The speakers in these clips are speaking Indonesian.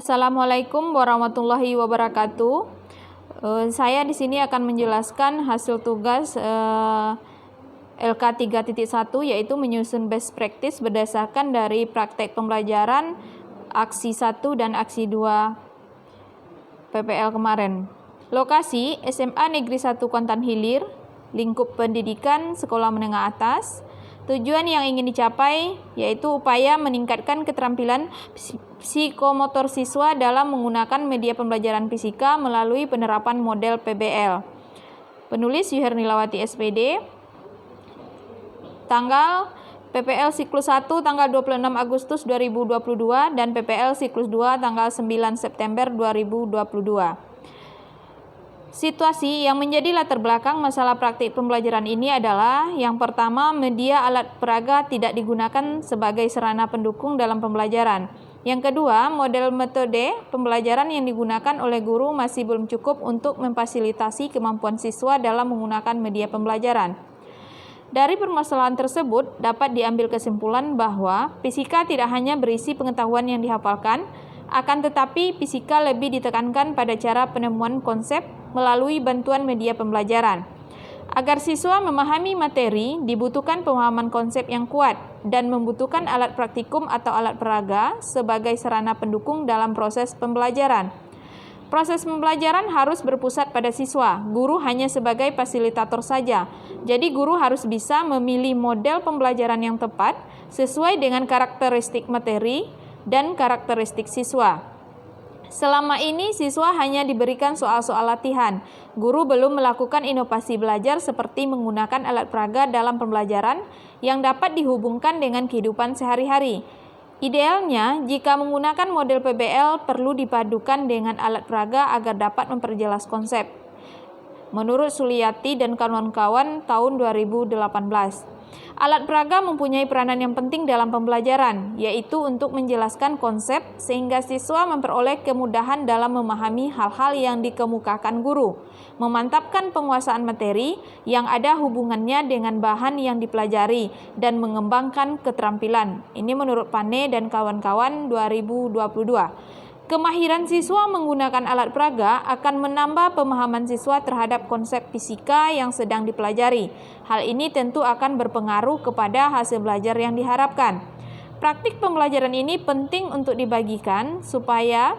Assalamualaikum warahmatullahi wabarakatuh. Saya di sini akan menjelaskan hasil tugas LK 3.1, yaitu menyusun best practice berdasarkan dari praktek pembelajaran aksi 1 dan aksi 2 PPL kemarin. Lokasi SMA Negeri 1 Kuantan Hilir, lingkup pendidikan sekolah menengah atas. Tujuan yang ingin dicapai yaitu upaya meningkatkan keterampilan psikomotor siswa dalam menggunakan media pembelajaran fisika melalui penerapan model PBL. Penulis Yuhernilawati SPD. Tanggal PPL siklus 1 tanggal 26 Agustus 2022 dan PPL siklus 2 tanggal 9 September 2022. Situasi yang menjadi latar belakang masalah praktik pembelajaran ini adalah yang pertama, media alat peraga tidak digunakan sebagai sarana pendukung dalam pembelajaran. Yang kedua, model metode pembelajaran yang digunakan oleh guru masih belum cukup untuk memfasilitasi kemampuan siswa dalam menggunakan media pembelajaran. Dari permasalahan tersebut dapat diambil kesimpulan bahwa fisika tidak hanya berisi pengetahuan yang dihafalkan, akan tetapi fisika lebih ditekankan pada cara penemuan konsep melalui bantuan media pembelajaran. Agar siswa memahami materi, dibutuhkan pemahaman konsep yang kuat dan membutuhkan alat praktikum atau alat peraga sebagai sarana pendukung dalam proses pembelajaran. Proses pembelajaran harus berpusat pada siswa, guru hanya sebagai fasilitator saja. Jadi guru harus bisa memilih model pembelajaran yang tepat sesuai dengan karakteristik materi dan karakteristik siswa. Selama ini siswa hanya diberikan soal-soal latihan. Guru belum melakukan inovasi belajar seperti menggunakan alat peraga dalam pembelajaran yang dapat dihubungkan dengan kehidupan sehari-hari. Idealnya, jika menggunakan model PBL perlu dipadukan dengan alat peraga agar dapat memperjelas konsep. Menurut Suliati dan kawan-kawan tahun 2018. Alat peraga mempunyai peranan yang penting dalam pembelajaran, yaitu untuk menjelaskan konsep sehingga siswa memperoleh kemudahan dalam memahami hal-hal yang dikemukakan guru, memantapkan penguasaan materi yang ada hubungannya dengan bahan yang dipelajari, dan mengembangkan keterampilan. Ini menurut Pane dan kawan-kawan 2022. Kemahiran siswa menggunakan alat peraga akan menambah pemahaman siswa terhadap konsep fisika yang sedang dipelajari. Hal ini tentu akan berpengaruh kepada hasil belajar yang diharapkan. Praktik pembelajaran ini penting untuk dibagikan supaya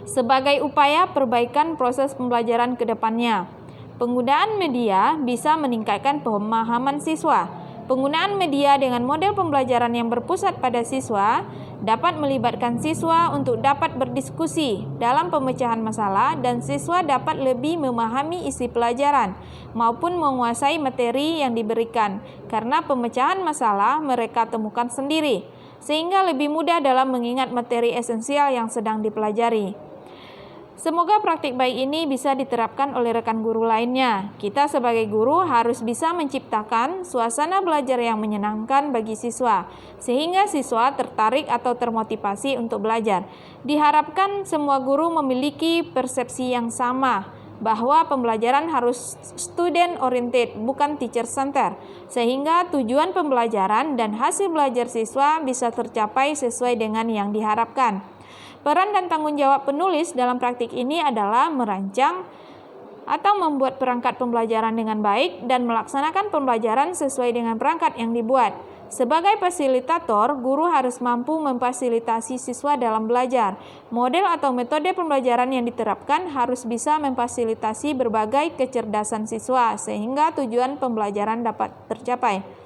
sebagai upaya perbaikan proses pembelajaran ke depannya. Penggunaan media bisa meningkatkan pemahaman siswa. Penggunaan media dengan model pembelajaran yang berpusat pada siswa dapat melibatkan siswa untuk dapat berdiskusi dalam pemecahan masalah dan siswa dapat lebih memahami isi pelajaran maupun menguasai materi yang diberikan karena pemecahan masalah mereka temukan sendiri sehingga lebih mudah dalam mengingat materi esensial yang sedang dipelajari. Semoga praktik baik ini bisa diterapkan oleh rekan guru lainnya. Kita sebagai guru harus bisa menciptakan suasana belajar yang menyenangkan bagi siswa, sehingga siswa tertarik atau termotivasi untuk belajar. Diharapkan semua guru memiliki persepsi yang sama, bahwa pembelajaran harus student oriented, bukan teacher center, sehingga tujuan pembelajaran dan hasil belajar siswa bisa tercapai sesuai dengan yang diharapkan. Peran dan tanggung jawab penulis dalam praktik ini adalah merancang atau membuat perangkat pembelajaran dengan baik dan melaksanakan pembelajaran sesuai dengan perangkat yang dibuat. Sebagai fasilitator, guru harus mampu memfasilitasi siswa dalam belajar. Model atau metode pembelajaran yang diterapkan harus bisa memfasilitasi berbagai kecerdasan siswa sehingga tujuan pembelajaran dapat tercapai.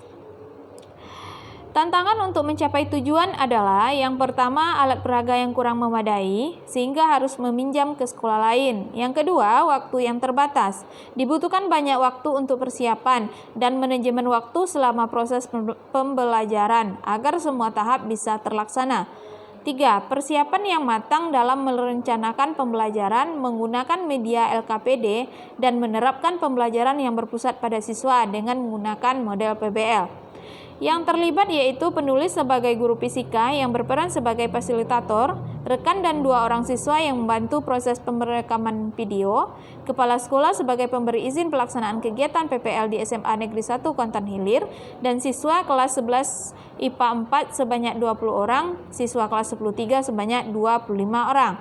Tantangan untuk mencapai tujuan adalah yang pertama alat peraga yang kurang memadai sehingga harus meminjam ke sekolah lain. Yang kedua, waktu yang terbatas. Dibutuhkan banyak waktu untuk persiapan dan manajemen waktu selama proses pembelajaran agar semua tahap bisa terlaksana. 3. Persiapan yang matang dalam merencanakan pembelajaran menggunakan media LKPD dan menerapkan pembelajaran yang berpusat pada siswa dengan menggunakan model PBL. Yang terlibat yaitu penulis sebagai guru fisika yang berperan sebagai fasilitator, rekan dan 2 orang siswa yang membantu proses pemrekaman video, kepala sekolah sebagai pemberi izin pelaksanaan kegiatan PPL di SMA Negeri 1 Kuantan Hilir, dan siswa kelas 11 IPA 4 sebanyak 20 orang, siswa kelas 10 3 sebanyak 25 orang.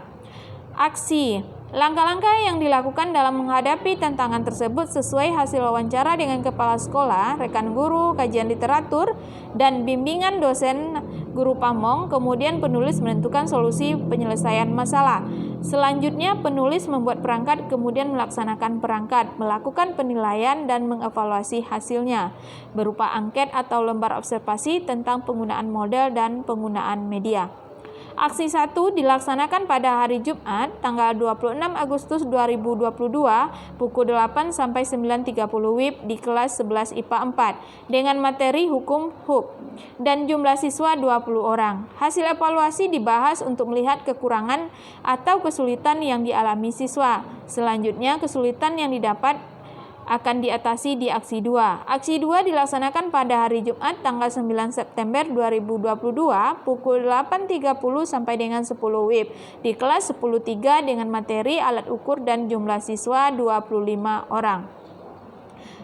Aksi. Langkah-langkah yang dilakukan dalam menghadapi tantangan tersebut sesuai hasil wawancara dengan kepala sekolah, rekan guru, kajian literatur, dan bimbingan dosen guru pamong. Kemudian penulis menentukan solusi penyelesaian masalah. Selanjutnya penulis membuat perangkat, kemudian melaksanakan perangkat, melakukan penilaian dan mengevaluasi hasilnya berupa angket atau lembar observasi tentang penggunaan model dan penggunaan media. Aksi 1 dilaksanakan pada hari Jumat, tanggal 26 Agustus 2022, pukul 8 sampai 9.30 WIB di kelas 11 IPA 4, dengan materi hukum HUK, dan jumlah siswa 20 orang. Hasil evaluasi dibahas untuk melihat kekurangan atau kesulitan yang dialami siswa. Selanjutnya, kesulitan yang didapat akan diatasi di aksi 2. Aksi 2 dilaksanakan pada hari Jumat tanggal 9 September 2022 pukul 8.30 sampai dengan 10 WIB di kelas 10.3 dengan materi alat ukur dan jumlah siswa 25 orang.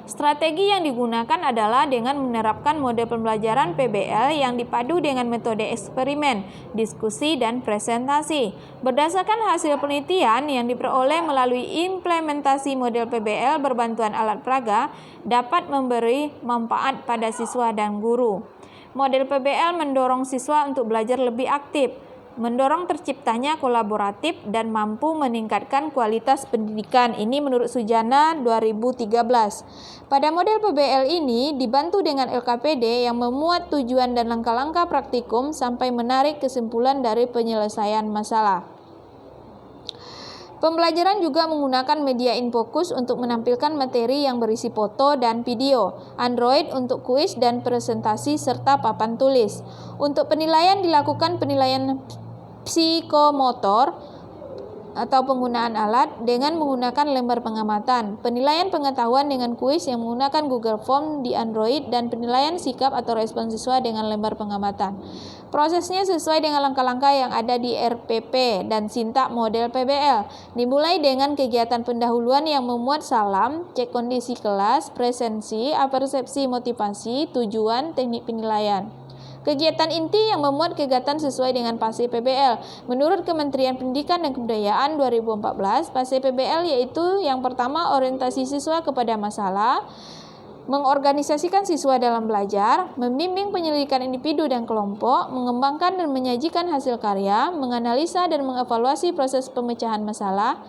Strategi yang digunakan adalah dengan menerapkan model pembelajaran PBL yang dipadu dengan metode eksperimen, diskusi, dan presentasi. Berdasarkan hasil penelitian yang diperoleh melalui implementasi model PBL berbantuan alat peraga dapat memberi manfaat pada siswa dan guru. Model PBL mendorong siswa untuk belajar lebih aktif, mendorong terciptanya kolaboratif, dan mampu meningkatkan kualitas pendidikan. Ini menurut Sujana 2013. Pada model PBL ini dibantu dengan LKPD yang memuat tujuan dan langkah-langkah praktikum sampai menarik kesimpulan dari penyelesaian masalah. Pembelajaran juga menggunakan media InFocus untuk menampilkan materi yang berisi foto dan video, Android untuk kuis dan presentasi, serta papan tulis. Untuk penilaian dilakukan penilaian psikomotor atau penggunaan alat dengan menggunakan lembar pengamatan, penilaian pengetahuan dengan kuis yang menggunakan Google Form di Android, dan penilaian sikap atau respon siswa dengan lembar pengamatan. Prosesnya sesuai dengan langkah-langkah yang ada di RPP dan Sintak model PBL. Dimulai dengan kegiatan pendahuluan yang memuat salam, cek kondisi kelas, presensi, persepsi motivasi, tujuan, teknik penilaian. Kegiatan inti yang memuat kegiatan sesuai dengan PASE PBL. Menurut Kementerian Pendidikan dan Kebudayaan 2014, PASE PBL yaitu yang pertama orientasi siswa kepada masalah, mengorganisasikan siswa dalam belajar, membimbing penyelidikan individu dan kelompok, mengembangkan dan menyajikan hasil karya, menganalisa dan mengevaluasi proses pemecahan masalah.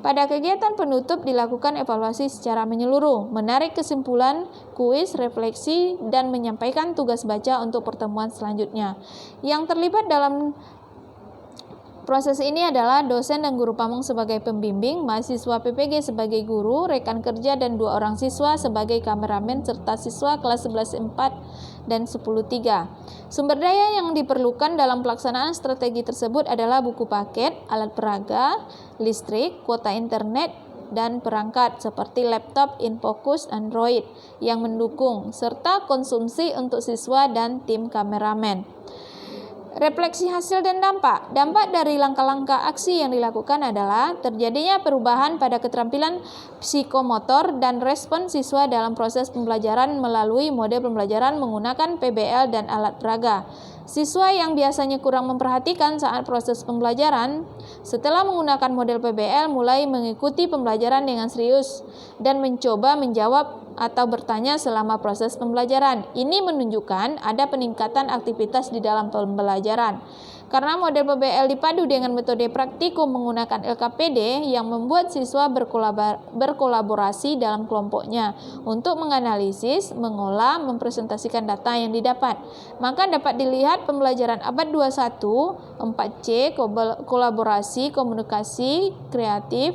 Pada kegiatan penutup dilakukan evaluasi secara menyeluruh, menarik kesimpulan, kuis, refleksi, dan menyampaikan tugas baca untuk pertemuan selanjutnya. Yang terlibat dalam proses ini adalah dosen dan guru pamong sebagai pembimbing, mahasiswa PPG sebagai guru, rekan kerja, dan 2 orang siswa sebagai kameramen, serta siswa kelas 11-4 dan 10-3. Sumber daya yang diperlukan dalam pelaksanaan strategi tersebut adalah buku paket, alat peraga, listrik, kuota internet, dan perangkat seperti laptop, InFocus, Android yang mendukung, serta konsumsi untuk siswa dan tim kameramen. Refleksi hasil dan dampak. Dampak dari langkah-langkah aksi yang dilakukan adalah terjadinya perubahan pada keterampilan psikomotor dan respon siswa dalam proses pembelajaran melalui model pembelajaran menggunakan PBL dan alat peraga. Siswa yang biasanya kurang memperhatikan saat proses pembelajaran, setelah menggunakan model PBL mulai mengikuti pembelajaran dengan serius dan mencoba menjawab atau bertanya selama proses pembelajaran. Ini menunjukkan ada peningkatan aktivitas di dalam pembelajaran. Karena model PBL dipadu dengan metode praktikum menggunakan LKPD yang membuat siswa berkolaborasi dalam kelompoknya untuk menganalisis, mengolah, mempresentasikan data yang didapat. Maka dapat dilihat pembelajaran abad 21, 4C, kolaborasi, komunikasi, kreatif,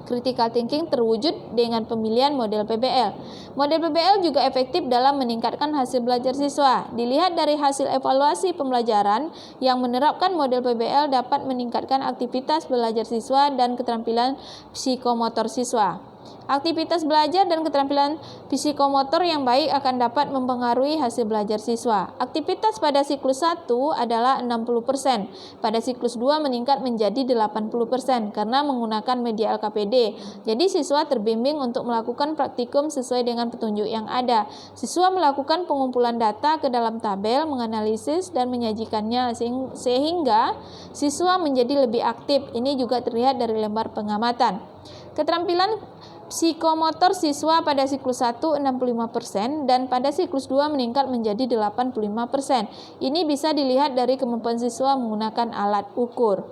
critical thinking terwujud dengan pemilihan model PBL. Model PBL juga efektif dalam meningkatkan hasil belajar siswa. Dilihat dari hasil evaluasi pembelajaran yang menerapkan model PBL dapat meningkatkan aktivitas belajar siswa dan keterampilan psikomotor siswa. Aktivitas belajar dan keterampilan psikomotor yang baik akan dapat mempengaruhi hasil belajar siswa. Aktivitas pada siklus 1 adalah 60%, pada siklus 2 meningkat menjadi 80% karena menggunakan media LKPD. Jadi siswa terbimbing untuk melakukan praktikum sesuai dengan petunjuk yang ada. Siswa melakukan pengumpulan data ke dalam tabel, menganalisis dan menyajikannya sehingga siswa menjadi lebih aktif. Ini juga terlihat dari lembar pengamatan. Keterampilan psikomotor siswa pada siklus 1 65% dan pada siklus 2 meningkat menjadi 85%. Ini bisa dilihat dari kemampuan siswa menggunakan alat ukur.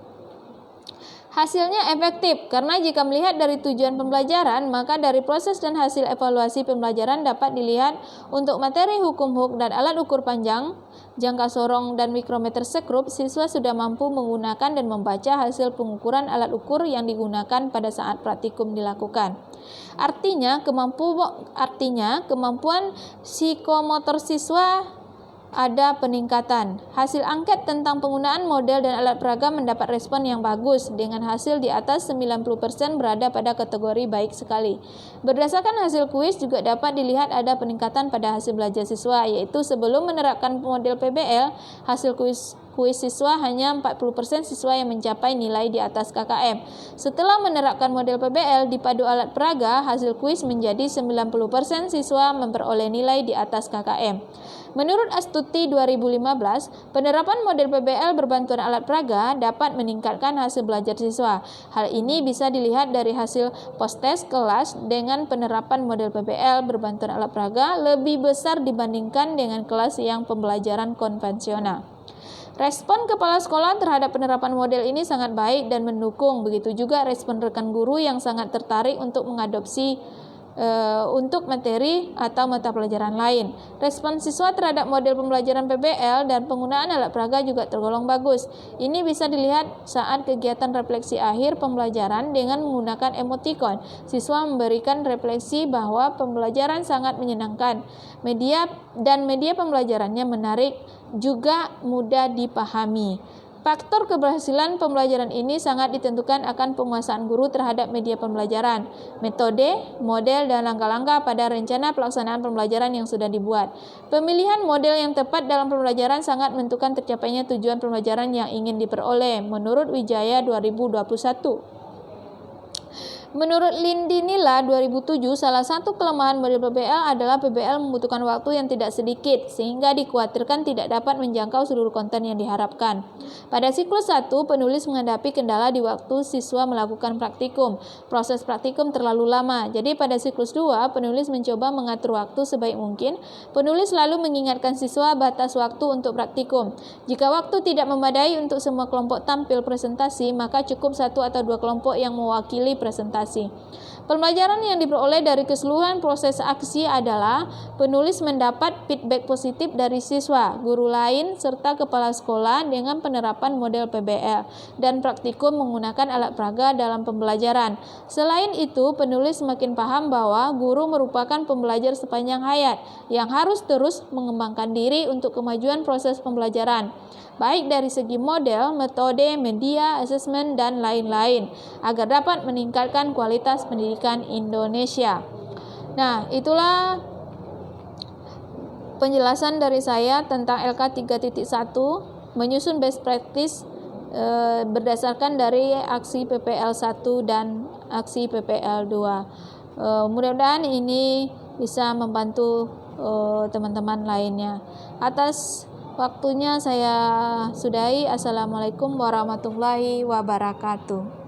Hasilnya efektif, karena jika melihat dari tujuan pembelajaran, maka dari proses dan hasil evaluasi pembelajaran dapat dilihat untuk materi hukum Hooke dan alat ukur panjang, jangka sorong, dan mikrometer sekrup, siswa sudah mampu menggunakan dan membaca hasil pengukuran alat ukur yang digunakan pada saat praktikum dilakukan. Artinya, kemampuan psikomotor siswa ada peningkatan. Hasil angket tentang penggunaan model dan alat peraga mendapat respon yang bagus, dengan hasil di atas 90% berada pada kategori baik sekali. Berdasarkan hasil kuis juga dapat dilihat ada peningkatan pada hasil belajar siswa, yaitu sebelum menerapkan model PBL, hasil kuis siswa hanya 40% siswa yang mencapai nilai di atas KKM. Setelah menerapkan model PBL dipadu alat peraga, hasil kuis menjadi 90% siswa memperoleh nilai di atas KKM. Menurut Astuti 2015, penerapan model PBL berbantuan alat peraga dapat meningkatkan hasil belajar siswa. Hal ini bisa dilihat dari hasil post-test kelas dengan penerapan model PBL berbantuan alat peraga lebih besar dibandingkan dengan kelas yang pembelajaran konvensional. Respon kepala sekolah terhadap penerapan model ini sangat baik dan mendukung. Begitu juga respon rekan guru yang sangat tertarik untuk mengadopsi untuk materi atau mata pelajaran lain. Respon siswa terhadap model pembelajaran PBL dan penggunaan alat peraga juga tergolong bagus. Ini bisa dilihat saat kegiatan refleksi akhir pembelajaran dengan menggunakan emotikon. Siswa memberikan refleksi bahwa pembelajaran sangat menyenangkan. Media pembelajarannya menarik, juga mudah dipahami. Faktor keberhasilan pembelajaran ini sangat ditentukan akan penguasaan guru terhadap media pembelajaran, metode, model, dan langkah-langkah pada rencana pelaksanaan pembelajaran yang sudah dibuat. Pemilihan model yang tepat dalam pembelajaran sangat menentukan tercapainya tujuan pembelajaran yang ingin diperoleh, menurut Wijaya 2021. Menurut Lindi Nila 2007, salah satu kelemahan model PBL adalah PBL membutuhkan waktu yang tidak sedikit, sehingga dikhawatirkan tidak dapat menjangkau seluruh konten yang diharapkan. Pada siklus 1, penulis menghadapi kendala di waktu siswa melakukan praktikum. Proses praktikum terlalu lama, jadi pada siklus 2, penulis mencoba mengatur waktu sebaik mungkin. Penulis lalu mengingatkan siswa batas waktu untuk praktikum. Jika waktu tidak memadai untuk semua kelompok tampil presentasi, maka cukup 1 atau 2 kelompok yang mewakili presentasi. Pembelajaran yang diperoleh dari keseluruhan proses aksi adalah penulis mendapat feedback positif dari siswa, guru lain, serta kepala sekolah dengan penerapan model PBL dan praktikum menggunakan alat peraga dalam pembelajaran. Selain itu, penulis semakin paham bahwa guru merupakan pembelajar sepanjang hayat yang harus terus mengembangkan diri untuk kemajuan proses pembelajaran, baik dari segi model, metode, media, asesmen, dan lain-lain, agar dapat meningkatkan kualitas pendidikan Indonesia. Nah, itulah penjelasan dari saya tentang LK 3.1, menyusun best practice berdasarkan dari aksi PPL 1 dan aksi PPL 2. Mudah-mudahan ini bisa membantu teman-teman lainnya. Atas waktunya saya sudahi. Assalamualaikum warahmatullahi wabarakatuh.